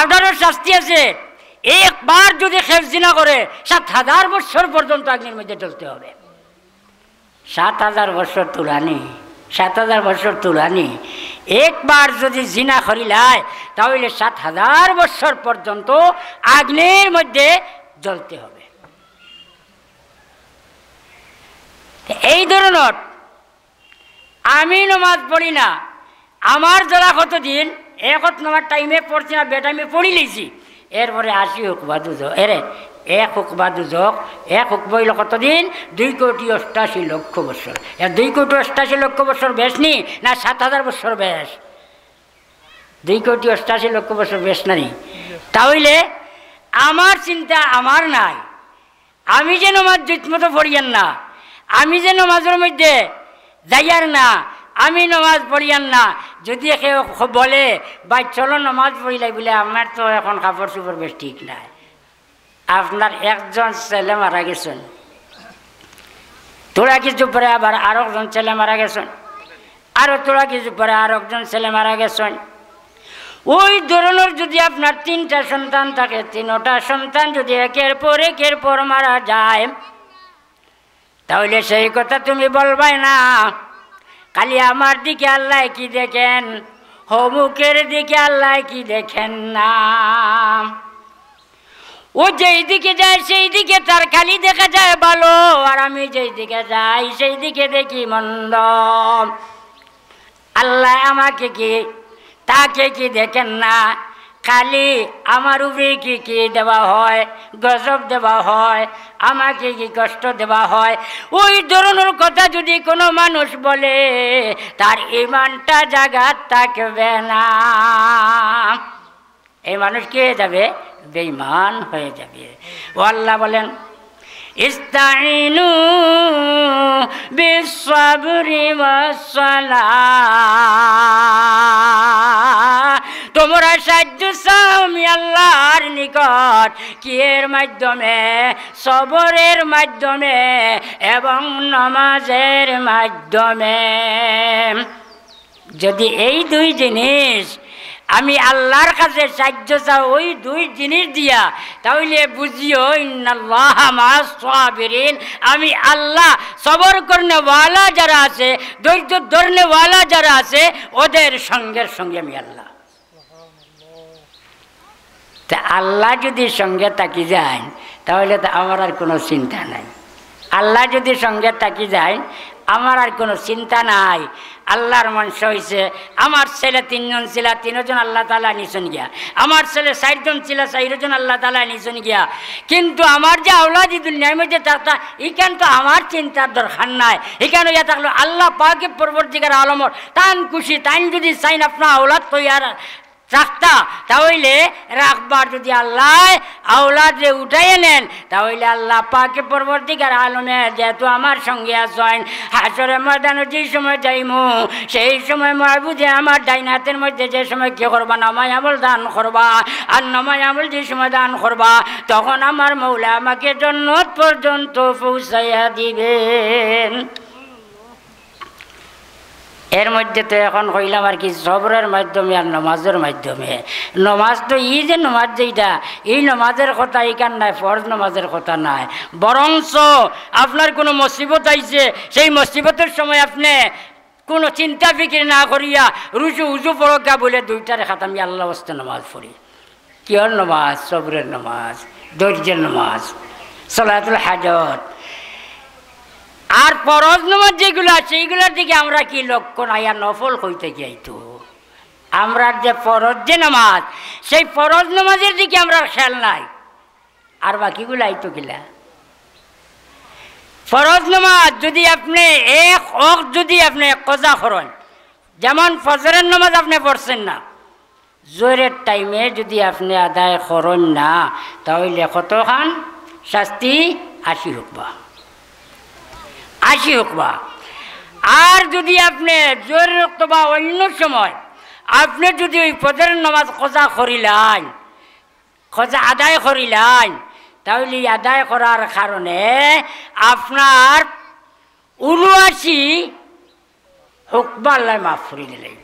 আপনারও শাস্তি আছে। একবার যদি খেপ জিনা করে 7000 বছর পর্যন্ত আগ্নির মধ্যে জ্বলতে হবে। 7000 বছর তুলানি, 7000 বছর তুলানি। একবার যদি জিনা করিলায় তাহলে 7000 বছর পর্যন্ত আগ্নির মধ্যে জ্বলতে হবে। এই ধরনের আমি নমাজ পড়ি না, আমার যারা কতদিন একত নমাজ টাইমে পড়ছি না, বেটাইমে পড়ি লিছি, এরপরে 80 হুকবা দুজক, এরে 1 হুকবা দুজক, 1 হুকবা হইল কতদিন? 2,88,00,000 বছর। 2,88,00,000 বছর বেশ নি না 7000 বছর বেশ? 2,88,00,000 বছর বেশ না নি? তাহলে আমার চিন্তা আমার নাই, আমি যে নমাজ জুতমতো পড়িয়ান না, আমি যে নমাজের মধ্যে যাইয়ার না, আমি নমাজ পড়িয়ান না। যদি কেউ বলে ভাই চলো নমাজ পড়িলাই বলে, আমার তো এখন কাপড় চোপড় বেশ ঠিক নাই। আপনার একজন ছেলে মারা গেছেন, তোরা কিছু পরে আবার আর একজন ছেলে মারা গেছেন, আরও তোরা কিছু পরে আর একজন ছেলে মারা গেছেন। ওই ধরনের যদি আপনার 3টা সন্তান থাকে, 3টা সন্তান যদি একের পর মারা যায়, তাহলে সেই কথা তুমি বলবাই না খালি আমার দিকে আল্লাহ কি দেখেন, হমুকের দিকে আল্লাহ কি দেখেন না। ও যেই দিকে যায় সেই দিকে তার খালি দেখা যায় ভালো, আর আমি যেই দিকে যাই সেই দিকে দেখি মন্দ। আল্লাহ আমাকে কি তাকে কি দেখেন না, খালি আমার উপরে কি কি দেওয়া হয়, গজব দেওয়া হয়, আমাকে কি কষ্ট দেওয়া হয়। ওই ধরনের কথা যদি কোনো মানুষ বলে তার ইমানটা জাগাত থাকবে না, এই মানুষ কি হয়ে যাবে? বেঈমান হয়ে যাবে। ও আল্লাহ বলেন ইস্তাইনু বিসসাবরি ওয়াসসালাহ, তোমরা সাহায্য চাও আমি আল্লাহর নিকট কি এর মাধ্যমে? সবরের মাধ্যমে এবং নামাজের মাধ্যমে। যদি এই 2 জিনিস আমি আল্লাহর কাছে সাহায্য চাও, ওই 2 জিনিস দিয়া, তাহলে বুঝিও ইন্নাল্লাহা মা'আস সাবিরিন, আমি আল্লাহ সবর করনেওয়ালা যারা আছে, ধৈর্য ধরনেওয়ালা যারা আছে, ওদের সঙ্গে সঙ্গে আমি আল্লাহ। তা আল্লাহ যদি সঙ্গে তাকি যায় তাহলে তো আমার আর কোনো চিন্তা নাই। আল্লাহ যদি সঙ্গে তাকি যায় আমার আর কোনো চিন্তা নাই। আল্লাহর মনস হয়েছে, আমার ছেলে 3 জন ছিল, 3 জন আল্লাহ তাআলা নিছেন গিয়া, আমার ছেলে 4 জন ছিল, 4 জন আল্লাহ তাআলা নিছেন গিয়া। কিন্তু আমার যে আওলাদি দুনিয়ার মধ্যে থাকতা, এখান তো আমার চিন্তার দরকার নাই। এখানে ইয়া থাকলো আল্লাহ পাকে পরবর্তীকার আলমর তান খুশি, তাই যদি চাইন আপনার আওলাদ তৈয়ার রাখতা, তাহলে রাখবার যদি আল্লাহ আওলাদে উঠাইয়ে নেন, তাহলে আল্লাহ পাকে পরবর্তীকার আলমে যেহেতু আমার সঙ্গে আছেন, হাসরের ময়দানে যে সময় যাইমু সেই সময় মাহবুদে আমার ডাইন হাতের মধ্যে যে সময় কি করবা? নামায় আমল দান করবা। আর নামায় আমল যে সময় দান করবা, তখন আমার মৌলা আমাকে জান্নাত পর্যন্ত পৌঁছাইয়া দিবেন। এর মধ্যে তো এখন কইলাম আর কি সবরের মাধ্যমে আর নমাজের মাধ্যমে। নমাজ তো যে নমাজ যেটা, এই নমাজের কথা এখান নাই, ফরজ নমাজের কথা নাই। বরঞ্চ আপনার কোনো মুসিবত আইছে, সেই মুসিবতের সময় আপনি কোনো চিন্তা ফিকির না করিয়া রুজু উজু পড়কা বলে 2টা রেখাত আমি আল্লাহ ওয়াস্তে নমাজ পড়ি। কিয়র নমাজ? সবরের নমাজ, ধৈর্যের নমাজ, সালাতুল হাজত। আর ফরজ নামাজ যেগুলো আছে এইগুলোর দিকে আমরা কি লক্ষ্য নাই, আর নফল হইতে যাইতো। আমরা যে ফরজ যে নামাজ, সেই ফরজ নামাজের দিকে আমরা খেয়াল নাই, আর বাকিগুলো আইতো কিলা। ফরজ নামাজ যদি আপনি যদি আপনি কজা করেন, যেমন ফজরের নামাজ আপনি পড়ছেন না, জোরের টাইমে যদি আপনি আদায় করেন না, তাহলে কতখান শাস্তি? 80 হুকবা, 80 হুকবা। আর যদি আপনি জোরের রক্ত বা অন্য সময় আপনি যদি ওই ফজরের নামাজ কজা করিলেন, কজা আদায় করিলেন, তাহলে আদায় করার কারণে আপনার 79 হুকবা আল্লাহ মাফ করে দিলেন।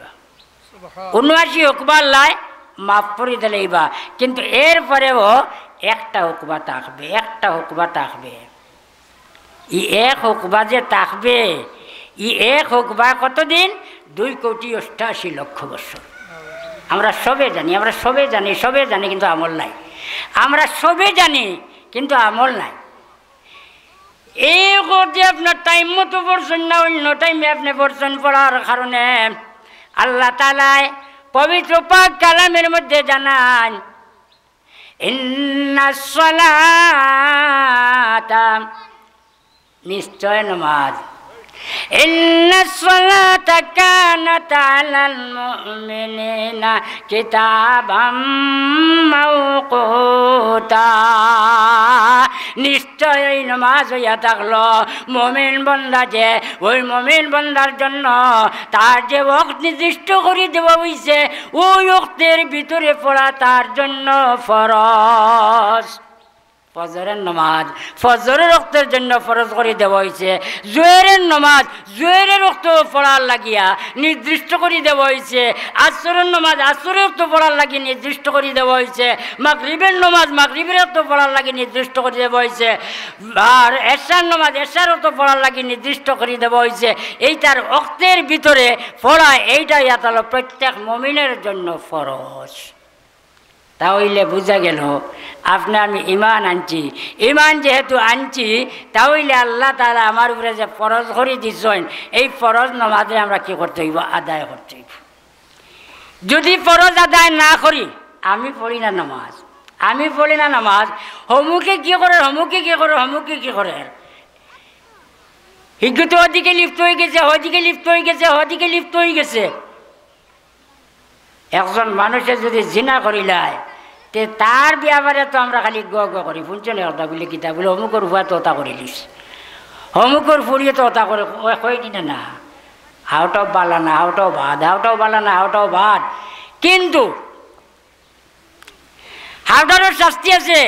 79 হুকবা আল্লাহ মাফ করে দিলেইবা, কিন্তু এরপরেও একটা হুকবা থাকবে, একটা হুকবা থাকবে। ই এক হুকবা যে থাকবে, ই এক হুকবা কতদিন? 2,88,00,000 বছর। আমরা সবে জানি, আমরা সবে জানি, সবে জানি, কিন্তু আমল নাই। আমরা সবে জানি কিন্তু আমল নাই। এই যে আপনার টাইম মতো পড়ছেন না, অন্য টাইমে আপনি পড়ছেন, পড়ার কারণে আল্লাহ তাআলা পবিত্র পাক কালামের মধ্যে জানান, ইন্নাস সালাতা, নিশ্চয় নামাজ, ইন্নাস সালাতা কানাত আলাল মুমিনিনা কিতাবাম মাওকুতা। নিশ্চয় এই নামাজ হইয়া থাকলো মুমিন বান্দা, যে ওই মুমিন বান্দার জন্য তার যে ওয়াক্ত নির্দিষ্ট করে দেওয়া হইছে, ওই ওয়াক্তের ভিতরে পড়া তার জন্য ফরজ। ফজরের নামাজ ফজরের ওয়াক্তের জন্য ফরজ করে দেওয়া হয়েছে। জোহরের নামাজ জোহরের ওয়াক্ত পড়ার লাগিয়া নির্দিষ্ট করে দেওয়া হয়েছে। আসরের নামাজ আসরের ওয়াক্ত পড়ার লাগি নির্দিষ্ট করে দেওয়া হয়েছে। মাগরিবের নামাজ মাগরিবের ওয়াক্ত পড়ার লাগি নির্দিষ্ট করে দেওয়া হয়েছে। আর এশার নামাজ এশার ওয়াক্ত পড়ার লাগি নির্দিষ্ট করে দেওয়া হয়েছে। এইটার ওয়াক্তের ভিতরে পড়া, এইটাই হলো প্রত্যেক মুমিনের জন্য ফরজ। তাহলে বোঝা গেল আপনি আমি ইমান আনছি, ইমান যেহেতু আনছি, তাহলে আল্লাহ তাআলা আমার উপরে যে ফরজ করে দিচ্ছেন, এই ফরজ নামাজে আমরা কী করতে হইব? আদায় করতে হইব। যদি ফরজ আদায় না করি, আমি পড়ি না নামাজ, আমি পড়ি না নামাজ, হমুকে কী করে, হমুকে কী করে, হমুকে কী করে, হিগু তো ওদিকে লিপ্ত হয়ে গেছে, ওদিকে লিপ্ত হয়ে গেছে, ওদিকে লিপ্ত হয়ে গেছে। একজন মানুষের যদি জিনা করিলায়, তে তার ব্যাপারে তো আমরা খালি গ গ করি, শুনছেন ওটা বলে কিতা বলে অমুকের উপায় তো ওটা করে লিস, অমুকের ফুরিয়ে তো ওটা করে কই দিনে না, হাওটাও বালা না, হাওটাও ভাত, হাওটাও বালা না, হাওটাও ভাত। কিন্তু হাওটারও শাস্তি আছে।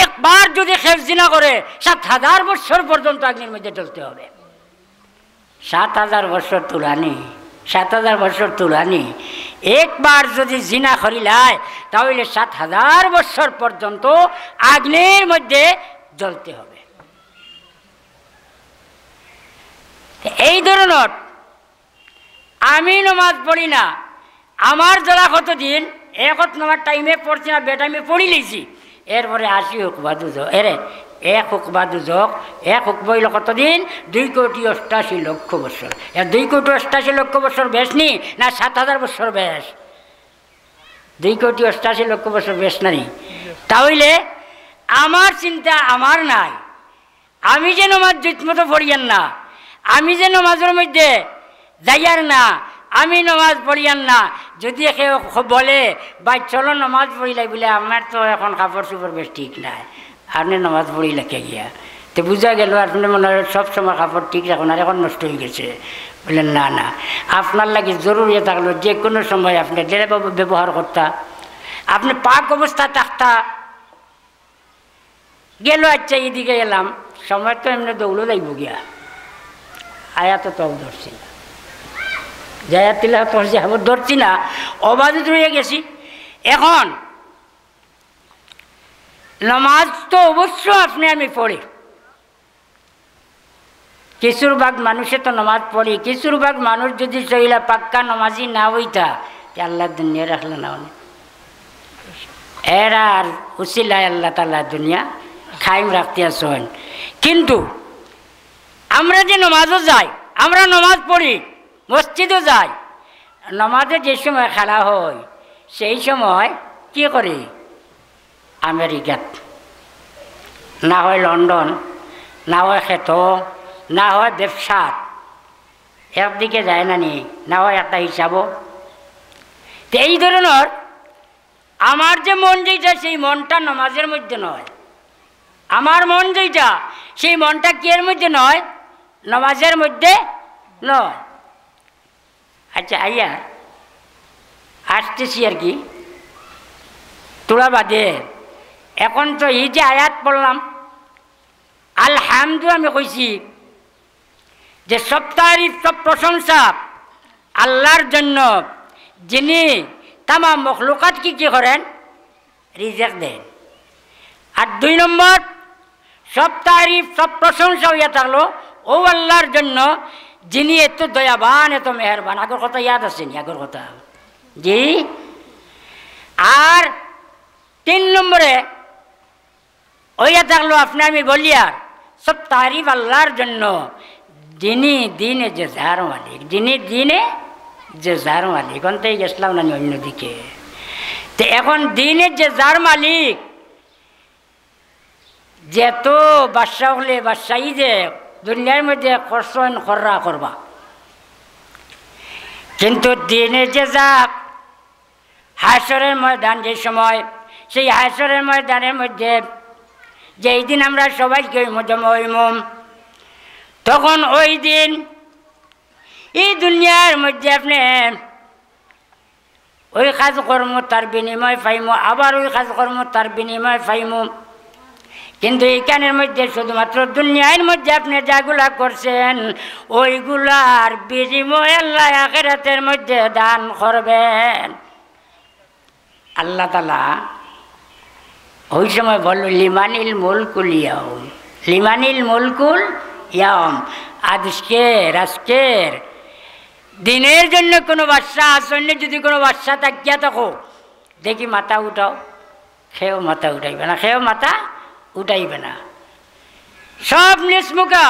একবার যদি খেপ জিনা করে 7,000 বছর পর্যন্ত আগ্নির মধ্যে চলতে হবে। 7,000 বছর তুলানি, 7,000 বছর তুলানি। একবার যদি জিনা করিলায়, তাহলে 7,000 বছর পর্যন্ত আগ্নির মধ্যে জ্বলতে হবে। এই ধরনের আমি নামাজ পড়ি না, আমার যারা কতদিন একত নামাজ টাইমে পড়ছি না, বেটাইমে পড়ি লিছি, এরপরে 80 হুকবা দুজক, এরে 1 হুকবা দুজক, 1 হুকবা হইল কতদিন? 2,88,00,000 বছর। 2,88,00,000 বছর বেশ নি না 7,000 বছর বেশ? 2,88,00,000 বছর বেশ না নি? তাহলে আমার চিন্তা আমার নাই, আমি যে নামাজ মতো পড়িয়ান না, আমি যে নামাজের মধ্যে যাইয়ার না, আমি নামাজ পড়িয়ান না। যদি কেউ বলে ভাই চলো নামাজ পড়িলাই, বলে আমার তো এখন কাপড় চোপড় বেশ ঠিক নাই, আপনি নামাজ পড়িলে কে গিয়া, তো বুঝা গেল আপনি মনে হয় সবসময় কাপড় ঠিক রাখুন, আর এখন নষ্ট হয়ে গেছে। বললেন না না, আপনার লাগে জরুরি থাকলো যে কোনো সময় আপনি যেভাবে ব্যবহার করতা, আপনি পাক অবস্থা থাকতা গেল, আচ্ছা এদিকে এলাম, সময় তো এমনি দৌড়ো যাইব গিয়া, আয়াত তো ধরছি না, জায়াত তিলা পড়ছি, আবার ধরছি না, অবাধিত হয়ে গেছি। এখন নামাজ তো অবশ্য আপনি আমি পড়ি, কিছুর ভাগ মানুষে তো নামাজ পড়ি, কিছুর ভাগ মানুষ যদি চইলা পাক্কা নামাজি না হইতা, আল্লাহ দুনিয়া রাখলে না, এরা আর উসিলায় আল্লাহ তাআলা দুনিয়া খাইম রাখতে আসেন। কিন্তু আমরা যে নামাজও যাই, আমরা নামাজ পড়ি, মসজিদও যাই, নামাজে যে সময় খেলা হয় সেই সময় কি করি? আমেরিকাত, না হয় লন্ডন, না হয় ক্ষেত, না হয় ব্যবসাত, একদিকে যায় না নি, না হয় একটা হিসাবও। তো এই ধরনের আমার যে মন যেটা, সেই মনটা নামাজের মধ্যে নয়। আমার মন যেটা, সেই মনটা কি এর মধ্যে নয়? নামাজের মধ্যে নয়। আচ্ছা আইয়া আসতেছি আর কি তোলা বাদে। এখন তো এই যে আয়াত পড়লাম, আলহামদু আমি কইছি যে সব তারিফ সব প্রশংসা আল্লাহর জন্য, যিনি তামাম মখলুকাত কি করেন? রিজিক দেন। আর 2 নম্বর, সব তারিফ সব প্রশংসা হইয়া থাকলো ও আল্লাহর জন্য যিনি এত দয়াবান এত মেহেরবান। আগের কথা ইয়াদ আছে নি? আগের কথা জি। আর 3 নম্বরে হইয়া থাকলো আপনি আমি বলি আর সব তারিফ আল্লাহর জন্য যিনি দিনে যে যার মালিক, যিনি দিনে যে যার মালিক। এখন তো গেছিলাম না অন্যদিকে। তো এখন দিনের যে যার মালিক, যেত বাদশাহ হলে বাদশাহী যে দুনিয়ার মধ্যে খরচন খররা করবা, কিন্তু দিনের যে যাক হাসরের ময়দান, যে সময় সেই হাসরের ময়দানের মধ্যে যেই দিন আমরা সবাইকে জমা হইম, তখন ওই দিন এই দুনিয়ার মধ্যে আপনি ওই কাজ কর্ম তার বিনিময় পাইমু, আবার ওই কাজ কর্ম তার বিনিময় পাইমু। কিন্তু এইখানের মধ্যে শুধুমাত্র দুনিয়ার মধ্যে আপনি যাগুলা করছেন ওইগুলার বিনিময় আল্লাহ আখিরাতের মধ্যে দান করবেন। আল্লাহ তাআলা ওই সময় বলল লিমানিল মুলকুল ইয়াউম, লিমানিল মুলকুল ইয়াউম। আজকের দিনের জন্য কোনো বাদশা আসন্ন, যদি কোনো বাদশা তাকিয়া থাকো দেখি মাথা উঠাও, খেয়েও মাথা উঠাইবে না, খেয়েও মাথা উঠাইবে না, সব নিষ্মুখা।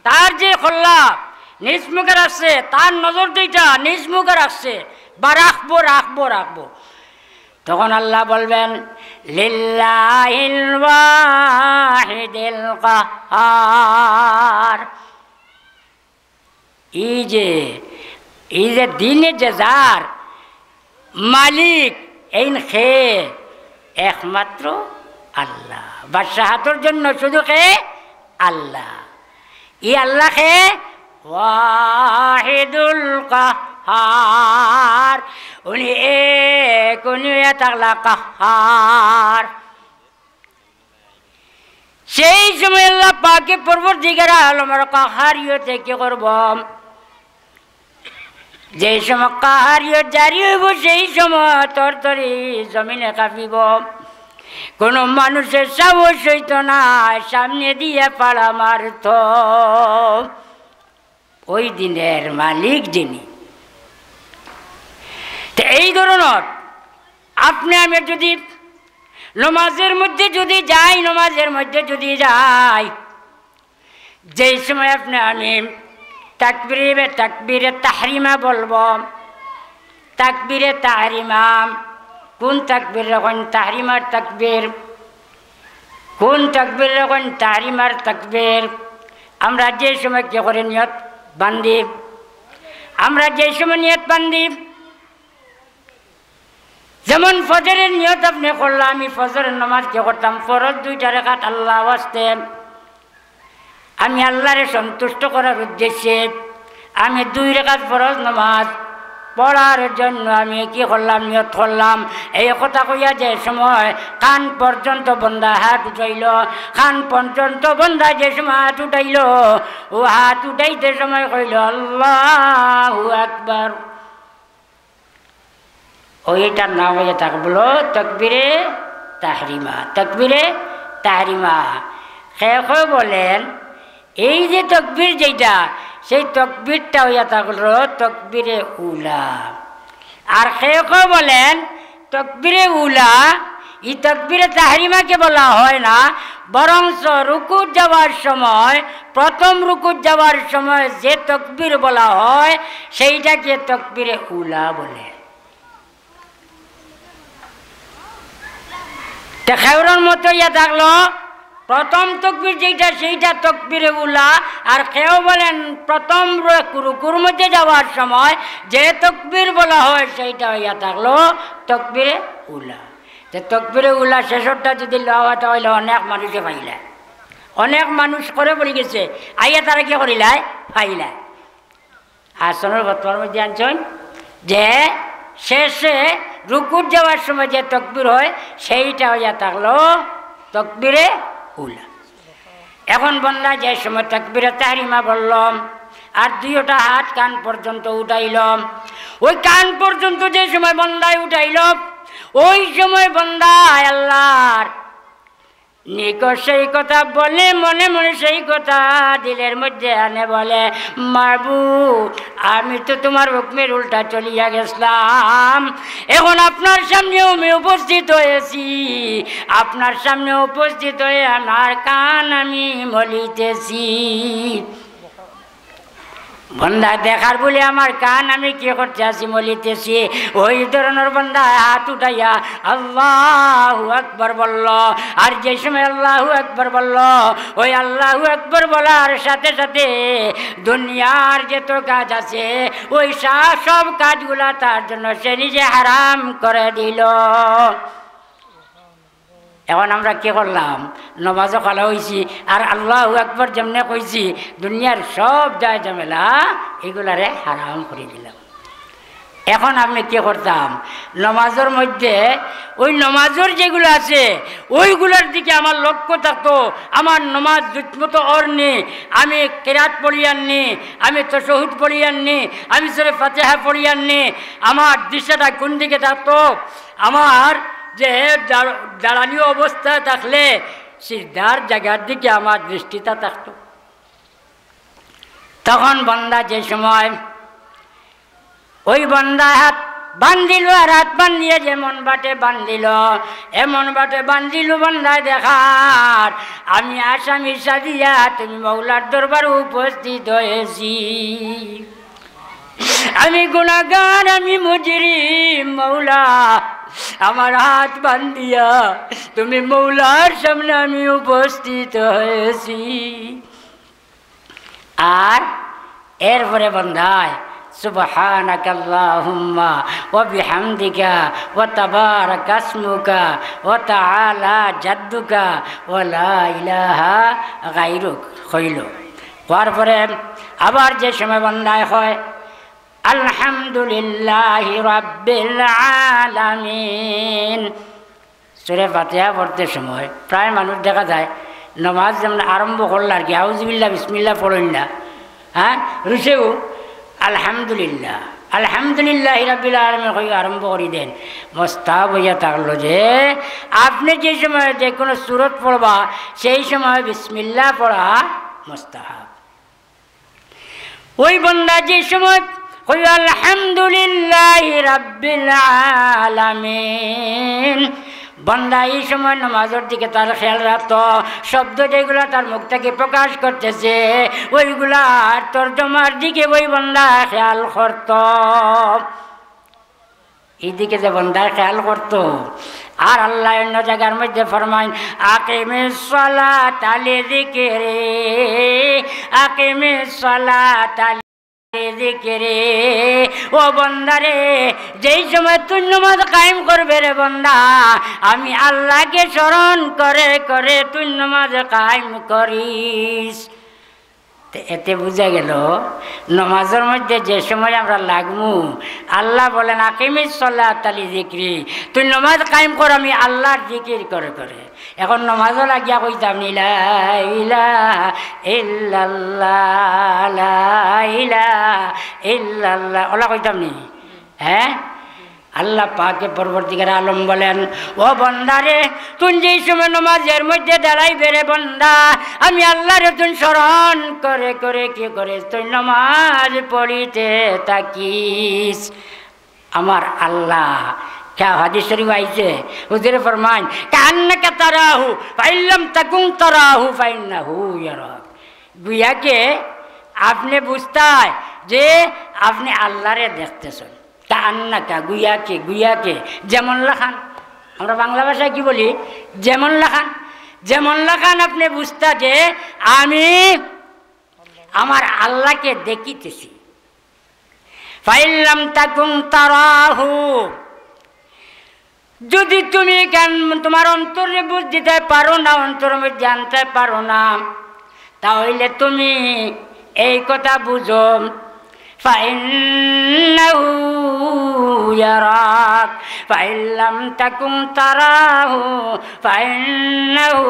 তার যে খোল্লা নিষ্মুখে রাখছে, তার নজর দুইটা নিষ্মুখে রাখছে বা রাখবো রাখবো রাখবো। তখন আল্লাহ বলবেন লিল্লাহিল ওয়াহিদিল কাহার। এই যে দিনে যে যার মালিক এই খে একমাত্র আল্লাহ। বাদশাহাতর জন্য শুধু খে আল্লাহ। এই আল্লাহ খে ওয়াহিদুল কাহার, উনি এক, উনি থাকলা কাহার। সেই সময় আল্লাহ পাকে পরবর্তীকার আলমের কাহারিয়তে কি করব? যে সময় কাহারিয়ত জারি হইব সেই সময় তরতরি জমিনে কাঁপিব, কোনো মানুষের সাহস হইত না সামনে দিয়ে পাড়া মারত। ওই দিনের মালিক যিনি। এই ধরনের আপনি আমি যদি নমাজের মধ্যে যদি যাই, নমাজের মধ্যে যদি যাই, যেই সময় আপনি আমি তাকবীরে তাহরিমা বলবো, তাকবীরে তাহরিমা কোন তাকবীর যখন তাহরিমার তাকবীর, কোন তাকবীর যখন তাহরিমার তাকবীর। আমরা যে সময় কি করে নিয়ত বান্ধি, আমরা যে সময় নিয়ত বান্ধি, যেমন ফজরের নিয়ত আপনি করলাম, আমি ফজরের নামাজ কি করতাম, ফরজ 2 রাকাত আল্লাহ ওয়াস্তে, আমি আল্লাহরে সন্তুষ্ট করার উদ্দেশ্যে আমি 2 রাকাত ফরজ নামাজ পড়ার জন্য আমি কি করলাম, নিয়ত করলাম। এই কথা কইয়া যে সময় কান পর্যন্ত বন্দা হাত উঠাইল, কান পর্যন্ত বন্দা যে সময় হাত উঠাইল, ও হাত উঠাইতে সময় কইল আল্লাহু আকবার। ওইটার নাম হয়ে থাকবো তাকবীরে তাহরিমা। তাকবীরে তাহরিমা শেখ বলেন এই যে তাকবীর যেটা, সেই তাকবীরটা হইয়া থাকলো তাকবীরে উলা। আর শেখ বলেন তাকবীরে উলা এই তাকবীরে তাহরিমাকে বলা হয় না, বরঞ্চ রুকুত যাওয়ার সময়, প্রথম রুকুত যাওয়ার সময় যে তাকবীর বলা হয় সেইটাকে তাকবীরে উলা বলে। খেউরের মতো ইয়া থাকলো প্রথম তাকবীর যেটা সেইটা তাকবীরে উলা। আর কেউ বলেন প্রথম রুকুর মধ্যে যাওয়ার সময় যে তাকবীর বলা হয় সেইটা ইয়া থাকলো তাকবীরে উলা। তো তাকবীরে উলা শেষরটা যদি লওয়া তাহলে অনেক মানুষে পাইলে, অনেক মানুষ করে বলে গেছে, আইয়া তারা কি করিলায় পাইলা। আসনের বর্তমানের মধ্যে আনছেন যে শেষে রুকুর যাওয়ার সময় যে তাকবীর হয় সেইটা হইয়া থাকলো তাকবীরে উলা। এখন বললা যে সময় তাকবীরে তাহরিমা বললাম আর দুইটা হাত কান পর্যন্ত উঠাইল। ওই কান পর্যন্ত যে সময় বান্দায় উঠাইল, ওই সময় বান্দায় আল্লাহর নিকট সেই কথা বলে, মনে মনে সেই কথা দিলের মধ্যে আনে, বলে মাবুদ আমি তো তোমার হুকমের উল্টা চলিয়া গেছিলাম, এখন আপনার সামনে আমি উপস্থিত হয়েছি, আপনার সামনে উপস্থিত হয়ে আমার কান আমি মলিতেছি। বন্দা দেখার বলে আমার কান আমি কি করতে আসি, মলিতেছি। ওই ধরনের বন্দা হাত উঠাইয়া আল্লাহু আকবার বলল। আর যে সময় আল্লাহু আকবার বলল, ওই আল্লাহু আকবার বলার সাথে সাথে দুনিয়ার যত কাজ আছে ওই সব কাজগুলা তার জন্য সে নিজে হারাম করে দিল। এখন আমরা কি করলাম, নমাজও খালা হয়েছি আর আল্লাহু আকবার যেমনে কইছি দুনিয়ার সব যায় ঝামেলা এগুলারে হারাম করে দিলাম। এখন আমি কি করতাম, নমাজের মধ্যে ওই নমাজের যেগুলো আছে ওইগুলোর দিকে আমার লক্ষ্য থাকতো। আমার নমাজ দুধমতো অর্নি, আমি কেরাত পড়ি আননি, আমি তাশাহুদ পড়ি আননি, আমি সূরা ফাতিহা পড়ি আননি। আমার দিশাটা কোন দিকে থাকতো, আমার যে দাঁড়ানি অবস্থায় থাকলে সিদ্ধার জায়গার দিকে আমার দৃষ্টিটা থাকতো। তখন বান্দা যে সময় ওই বান্দা হাত বান্ধিল, আর হাত বান্ধিয়ে যেমন বাটে বান্ধিল এমন বাটে বান্ধিল বান্দায় দেখার আমি আসামি সাজিয়া তুমি মৌলার দরবারে উপস্থিত হয়েছি। আমি গুনাহগার, আমি মুজরিম, মৌলা আমার হাত বান্ধিয়া তুমি মৌলার সামনে আমি উপস্থিত হয়েছি। আর এরপরে বান্দায় সুবহানাকা আল্লাহুম্মা ওয়া বিহামদিকা ওয়া তাবারাকা ইসমুকা ওয়া তাআলা জাদ্দুকা ওয়া লা ইলাহা গায়রুক হইল। তারপরে আবার যে সময় বান্দায় হয় আলহামদুলিল্লাহি রাব্বিল আলামিন, সূরা ফাতিহা পড়তে সময় প্রায় মানুষ দেখা যায় নামাজ যেমন আরম্ভ করল আর কি আউযুবিল্লাহ বিসমিল্লাহ পড়েন না, হ্যাঁ রুশেও আলহামদুলিল্লাহ আলহামদুলিল্লাহি রাব্বিল আলামিন কই আরম্ভ করে দেন। মোস্তাহাব হইয়া থাকলো যে আপনি যে সময় যে কোনো সূরত পড়বা সেই সময় বিসমিল্লাহ পড়া মোস্তাহাব। ওই বান্দা যে সময় কই আলহামদুলিল্লাহি রাব্বিল আলামিন, বান্দা এই সময় নামাজের দিকে তার খেয়াল রাখতো, শব্দ যেগুলো তার মুখ থেকে প্রকাশ করতেছে ওইগুলার তর্জমার দিকে ওই বান্দা খেয়াল করত। এইদিকে যে বান্দার খেয়াল করতো। আর আল্লাহ অন্য জায়গার মধ্যে ফরমায় আকিমিস সালাতা লিযিকরি, আকিমিস সালাতা জিকিরে। ও বন্দারে যেই সময় তুই নামাজ কায়েম করবে রে বন্দা, আমি আল্লাহকে স্মরণ করে করে তুই নামাজ কায়েম করিস। এতে বুঝা গেল নামাজের মধ্যে যে সময় আমরা লাগমু আল্লাহ বলেন আকিমিস সালাতা লিযিকরি, তুই নামাজ কায়েম কর আমি আল্লাহর জিকির করে করে। এখন নামাজও লাগিয়া কইতাম লা ইলাহা ইল্লাল্লাহ লা ইলাহা ইল্লাল্লাহ ওলা কইতাম নি, হ্যাঁ আল্লাহ পাকে পরবর্তীকার আলম বলেন ও বন্দারে তুই যেই সময় নামাজের মধ্যে দাঁড়াই বেড়ে বন্দা আমি আল্লাহরে তুই স্মরণ করে করে কি করে তুই নামাজ পড়িতে থাকিস। আমার আল্লাহ क्या हादिस शरीफ आइसे हुजूर फरमान कान्नका तराहु फाइल्लम तकुन तराहु फाइन्नहु यराक, गुया के आपने बुझता है जे आपने अल्लाह रे देखतेছেন। কান্নাকা গুয়া কে যেমন লাখান, আমরা বাংলা ভাষায় কি বলি যেমন লাখান, যেমন লাখান আপনি বুঝতা যে আমি আমার আল্লাহকে দেখিতেছি। ফাইল্লাম তাকুন তারাহু, যদি তুমি তোমার অন্তরে বুঝতে পারো না, অন্তরের মধ্যে জানতে পারো না, তাহলে তুমি এই কথা বুঝো ফাইন্নাহু ইয়ারাক ফাইল্লাম তাকুন তারাহু ফাইন্নাহু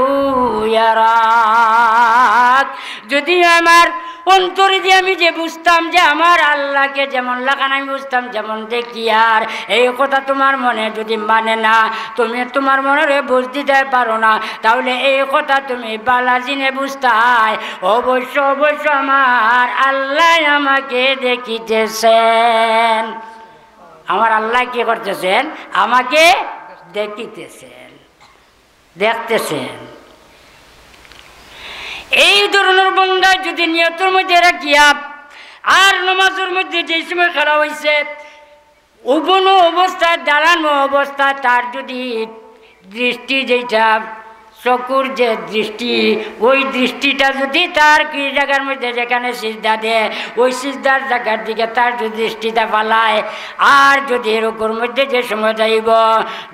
ইয়ারাক। যদি আমার অন্তরে দিয়ে আমি যে বুঝতাম যে আমার আল্লাহকে যেমন লাগান আমি বুঝতাম যেমন দেখি, আর এই কথা তোমার মনে যদি মানে না, তুমি তোমার মনে বুঝ দিতে পারো না, তাহলে এই কথা তুমি বালাজিনে বুঝতাই অবশ্য অবশ্য আমার আল্লাহ আমাকে দেখিতেছেন। আমার আল্লাহ কি করতেছেন? আমাকে দেখিতেছেন, দেখতেছেন। এই ধরনের বন্ধা যদি নিয়তের মধ্যে রাখিয়া আর নামাজের মধ্যে যে সময় খেলা হয়েছে উবনো অবস্থায় দাঁড়ানো অবস্থায় তার যদি দৃষ্টি যেটা চকুর যে দৃষ্টি, ওই দৃষ্টিটা যদি তার কি জায়গার মধ্যে যেখানে সিজদা দেয় ওই সিজদার জায়গার দিকে তার যদি দৃষ্টিটা পালায়, আর যদি রুকুর মধ্যে যে সময় যাইব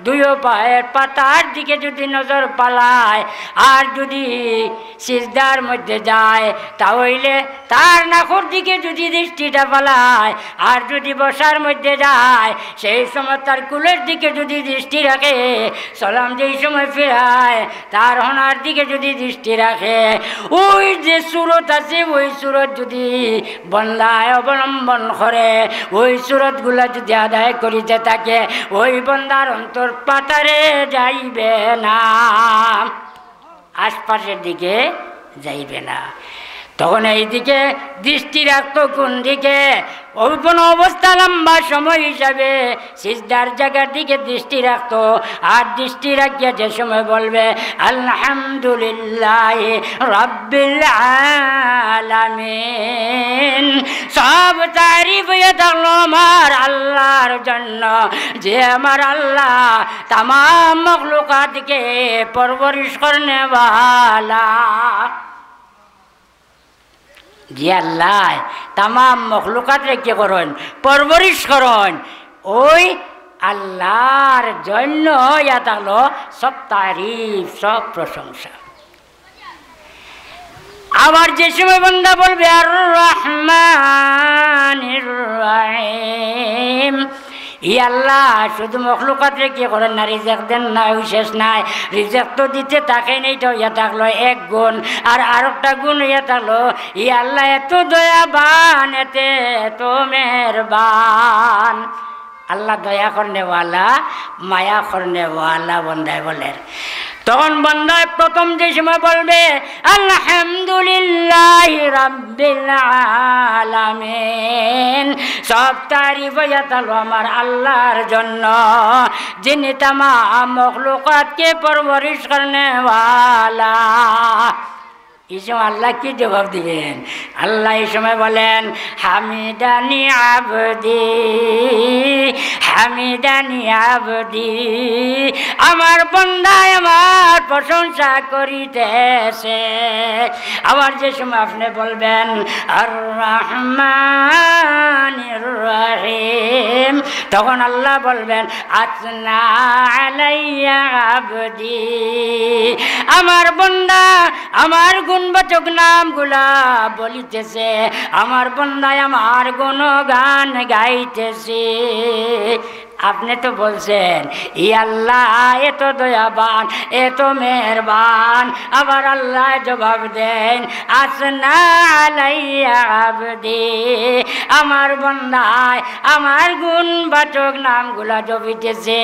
দুইও পায়ের পাতার দিকে যদি নজর পালায়, আর যদি সিজদার মধ্যে যায় তাহলে তার নাকের দিকে যদি দৃষ্টিটা পালায়, আর যদি বসার মধ্যে যায় সেই সময় তার কুলের দিকে যদি দৃষ্টি রাখে, সালাম যেই সময় ফেরায় তার হনার দিকে যদি দৃষ্টি রাখে, ওই যে সুরত আছে ওই সুরত যদি বন্দায় অবলম্বন করে, ওই সুরতগুলা যদি আদায় করিতে থাকে, ওই বন্দার অন্তর পাতারে যাইবে না, আশপাশের দিকে যাইবে না। তখন এই দিকে দৃষ্টি রাখতো কোন দিকে? কোনো অবস্থা লম্বা সময় হিসাবে সিজদার জায়গার দিকে দৃষ্টি রাখতো, আর দৃষ্টি রাখিয়া যে সময় বলবে আলহামদুলিল্লাহ রাব্বিল আলামিন, সব তারিফ হয়ে থাকলো আমার আল্লাহর জন্য, যে আমার আল্লাহ তামাম মখলুকাতকে পরবরিশ করনে ওয়ালা। যে আল্লাহ তামাম মখলুকাতরে কি করেন? পরবরিশ করেন। ওই আল্লাহর জন্য ইয়া থাকলো সব তারিফ, সব প্রশংসা। আবার যে সময় বান্দা বলবে আর রহমানির রহিম, ই আল্লাহ শুধু মখলুকাতরে কি করেন না? রিজেক দেন না, শেষ নাই। রিজেক তো দিতে তাকে নেই, তো ইয়া থাকলো এক গুণ, আর আরেকটা গুণ ইয়া থাকলো ই আল্লাহ এত দয়াবান, এতে এত মেহরবান। আল্লাহ দয়া করনেওয়ালা, মায়া করনেওয়ালা বন্দায় বলেন। তখন বন্দায় প্রথম যে সময় বলবে আলহামদুলিল্লাহ রাব্বিল আলামিন, সব তারিফ হইয়া থাকলো আমার আল্লাহর জন্য, যিনি তামাম মখলুকাতকে পরবরিশ করনেওয়ালা। এই সময় আল্লাহ কি জবাব দিবেন? আল্লাহ এই সময় বলেন হামিদানি আবদি, হামিদানি আবদি, আমার বান্দায় আমার প্রশংসা করিতেছে। আবার যে সময় আপনি বলবেন আর রহমানির রহিম, তখন আল্লাহ বলবেন আসনা আলাইয়া আবদি, আমার বান্দা আমার গুণবাচক নামগুলা বলিতেছে, আমার বন্দায় আমার গুণগান গাইতেছে। আপনি তো বলছেন ই আল্লাহ এত দয়াবান, এত মেহরবান। আবার আল্লাহ জবাব দেন আসনা আলাইয়া আবদি, আমার বন্দায় আমার গুণবাচক নামগুলা জপিতেছে,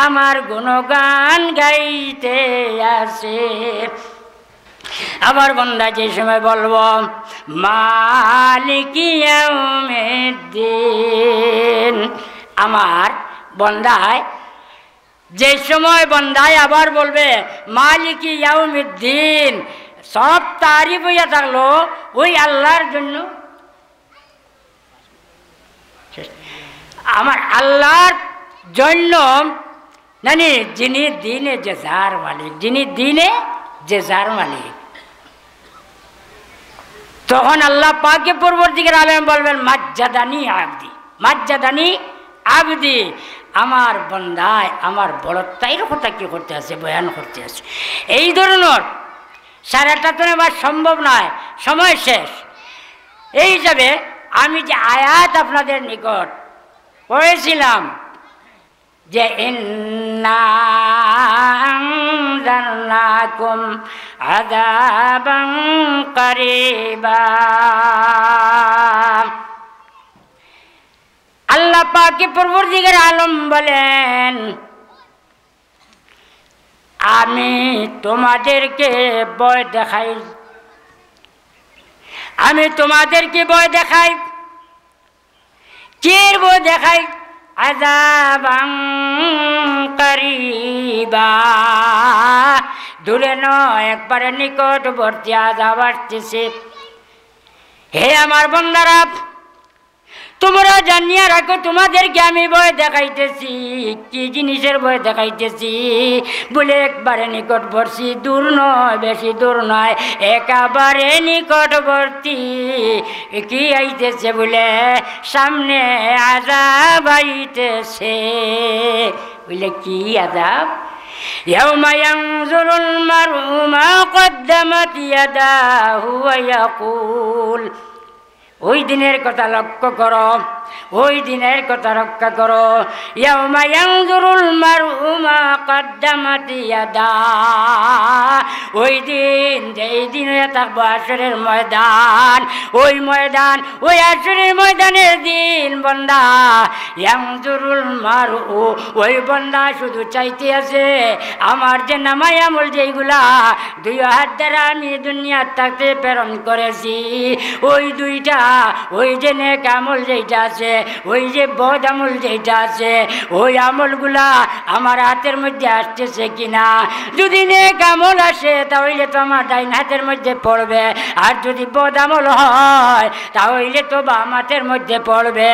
আমার গুণগান গাইতে আসে। আবার বন্দা যে সময় বলবো মালিকি ইয়াউমিদ্দিন, আমার বন্দায় যে সময় বন্দায় আবার বলবে মালিকি ইয়াউমিদ্দিন, সব তারিফ হইয়া থাকলো ওই আল্লাহর জন্য, আমার আল্লাহর জন্য, জানি যিনি দিনে যে যার মালিক, যিনি দিনে যে যার মালিক। তখন আল্লাহ পাকে পরবর্তীকার আলেম বলবেন মাজ্জাদানি আবদি, মাজ্জাদানি আবদি, আমার বন্দায় আমার বড়ত্বের কথা কি করতে আছে, বয়ান করতে আছে। এই ধরনের সারাটা তো নেওয়া সম্ভব নয়, সময় শেষ। এই হিসাবে আমি যে আয়াত আপনাদের নিকট পড়েছিলাম যে ইন্না আনজালনা লাকুম আযাবান কারীবা। আল্লাহ পাক পরবর্তীকার আলম বলেন, আমি তোমাদেরকে ভয় দেখাই, আমি তোমাদেরকে ভয় দেখাই। কির ভয় দেখাই? আযাবান কারীবা, দূরে নয় একবারে নিকটবর্তী আযাব আসতেছে। হে আমার বান্দারা, তোমরা জানিয়া রাখো তোমাদেরকে আমি ভয় দেখাইতেছি। কি জিনিসের ভয় দেখাইতেছি? বলে একবারে নিকটবর্তী, দূর নয়, বেশি দূর নয়, একেবারে নিকটবর্তী। কি আইতেছে? বলে সামনে আযাব আইতেছে। বলে কি আযাব? ইয়াউমা ইয়ানজুরুল মারউ মা কদ্দামাত ইয়াদাহু ওয়া ইয়াকুল, ওই দিনের কথা লক্ষ্য করো, ওই দিনের কথা রক্ষা করো। ইয়াউমা ইয়ানজুরুল মারউ মা কদ্দামাত ইয়াদাহু, ওই দিন, যেই দিনে থাকবো হাশরের ময়দান, ওই ময়দান, ওই হাশরের ময়দানের দিন বান্দা, ইয়ানজুরুল মারউ, ওই বান্দা শুধু চাইতে আছে আমার যে নামাই আমল যেইগুলা দুই হাত দ্বারা আমি দুনিয়ার থাকতে প্রেরণ করেছি, ওই দুইটা, ওই যে নেক আমল যেইটা আছে, ওই যে বদ আমল যেইটা আছে, ওই আমলগুলা আমার হাতের মধ্যে আসতেছে কিনা। যদি নেক আমল আসে তাহলে তো আমার ডাইন হাতের মধ্যে পড়বে, আর যদি বদ আমল হয় তাহলে তো বাম হাতের মধ্যে পড়বে।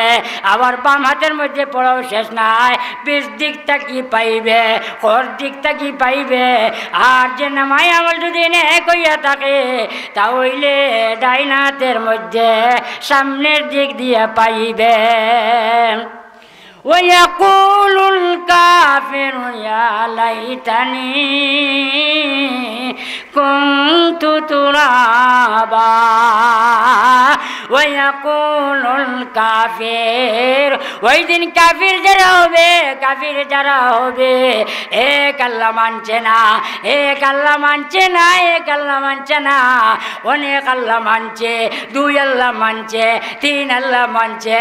আবার বাম হাতের মধ্যে পড়াও শেষ নাই, পিছ দিকটা কি পাইবে, কর দিকটা কি পাইবে। আর যে নামাই আমল যদি নেক হইয়া থাকে তাহলে ডাইন হাতের মধ্যে সামনের দিক দিয়ে পাইবে। ওয়ায়াকুলুল কাফিরু ইয়া লাইতানি কুনতু তুরাবা। ওয়ায়াকুলুল কাফির, ওই দিন কাফির যারা হবে, কাফির যারা হবে, এক আল্লাহ মানছে না, এক আল্লাহ মানছে না, এক আল্লাহ মানছে না, অনেক আল্লাহ মানছে, দুই আল্লাহ মানছে, তিন আল্লাহ মানছে,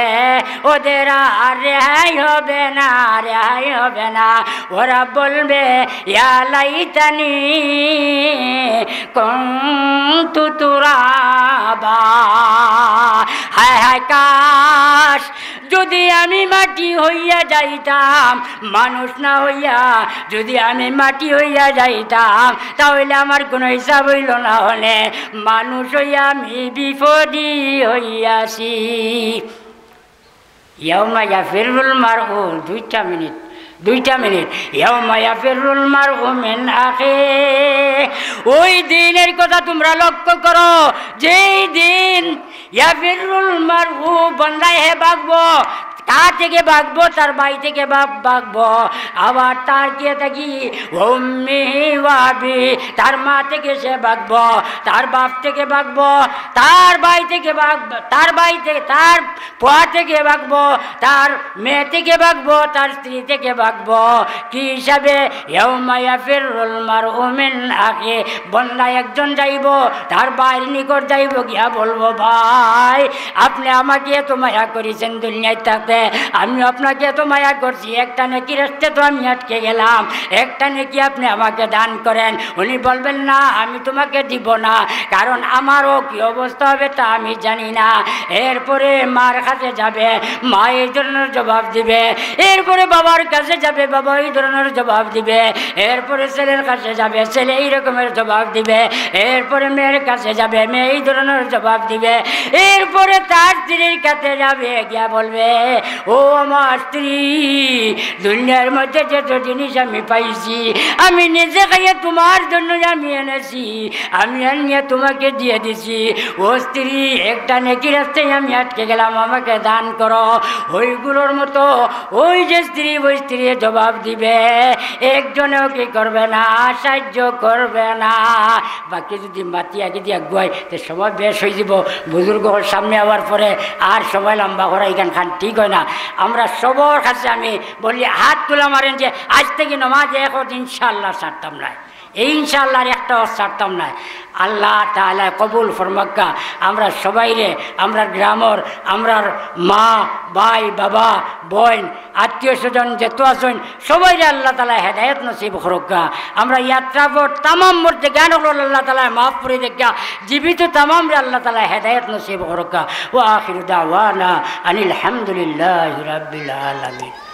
ওদের আর রেহাই হবে না, রেহাই হবে না। ওরা বলবে ইয়া লাইতানি কুনতু তুরাবা, হায় হায় কাশ যদি আমি মাটি হইয়া যাইতাম, মানুষ না হইয়া যদি আমি মাটি হইয়া যাইতাম তাহলে আমার কোনো হিসাব হইল না, হলে মানুষ হইয়া আমি বিপদী হইয়াছি। ইয়াউমা ইয়াফিরুল মারউ, দুইটা মিনিট। ইয়াউমা ইয়াফিরুল মারউ মিন আখিহি, ওই দিনের কথা তোমরা লক্ষ্য করো, যেই দিন ইয়াফিরুল মারউ, বান্দায় হে ভাগবো, কার থেকে ভাগবো? তার ভাই থেকে ভাগবো। আবার তার কে থাকি উম্মিহি ওয়া আবিহি, তার মা থেকে সে ভাগবো, তার বাপ থেকে ভাগবো, তার ভাই থেকে ভাগবো, তার ভাই থেকে, তার পোয়া থেকে ভাগবো, তার মেয়ে থেকে ভাগবো, তার স্ত্রী থেকে ভাগবো। কি হিসাবে? ইয়াউমা ইয়াফিরুল মারউ মিন আখিহি, বান্দা একজন যাইব তার ভাইয়ের নিকট যাইব, গিয়া বলবো ভাই আপনি আমাকে এত মায়া করেছেন দুনিয়ায় থাকতে, আমি আপনাকে এত মায়া করছি, একটা নেকি রাস্তায় তো আমি আটকে গেলাম, একটা নেকি আপনি আমাকে দান করেন। উনি বলবেন না আমি তোমাকে দিব না, কারণ আমারও কি অবস্থা হবে তা আমি জানি না। এরপরে মার কাছে যাবে, মা এই ধরনের জবাব দিবে। এরপরে বাবার কাছে যাবে, বাবা এই ধরনের জবাব দিবে। এরপরে ছেলের কাছে যাবে, ছেলে এই রকমের জবাব দিবে। এরপরে মেয়ের কাছে যাবে, মেয়ে এই ধরনের জবাব দিবে। এরপরে তার স্ত্রীর কাছে যাবে, গিয়া বলবে ও আমার স্ত্রী, দুনিয়ার মধ্যে যত জিনিস আমি পাইছি আমি নিজে খাইয়ে তোমার জন্য আমি এনেছি, আমি আনিয়ে তোমাকে দিয়ে দিছি। ও স্ত্রী, একটা নেকি রাস্তায় আমি আটকে গেলাম, আমাকে দান করো। ওইগুলোর মতো ওই যে স্ত্রী, ওই স্ত্রী জবাব দিবে, একজনেও কি করবে না, সাহায্য করবে না। বাকি যদি মাতি আগে দিয়ে আগুয়াই তো সময় বেশ হয়ে যাব, বুজুর্গর সামনে আবার পরে আর সময় লম্বা করা এখান খান ঠিক হয় না। না। আমরা সবার কাছে আমি বলি হাত তোলা মারেন যে আজ থেকে নমাজ এখন ইনশাআল্লাহ ছাড়তাম না, এই ইনশাআল্লাহর একটাও ছাড়তাম না। আল্লাহ তাআলা কবুল ফরমাক্কা। আমরা সবাইরে, আমরা গ্রামর, আমরা মা ভাই বাবা বোন আত্মীয় স্বজন যেত আছেন সবাইরে আল্লাহ তাআলা হেদায়েত নসিব করুকা। আমরা ইয়াত্রাবর তামাম মধ্যে জ্ঞান হল আল্লাহ তাআলা মাফ করে দেখা, জীবিত তামাম রে আল্লাহ তাআলা হেদায়েত নসিব করুকা। ওয়া আখিরু দাওয়ানা আনিল হামদুলিল্লাহি রাব্বিল আলামিন।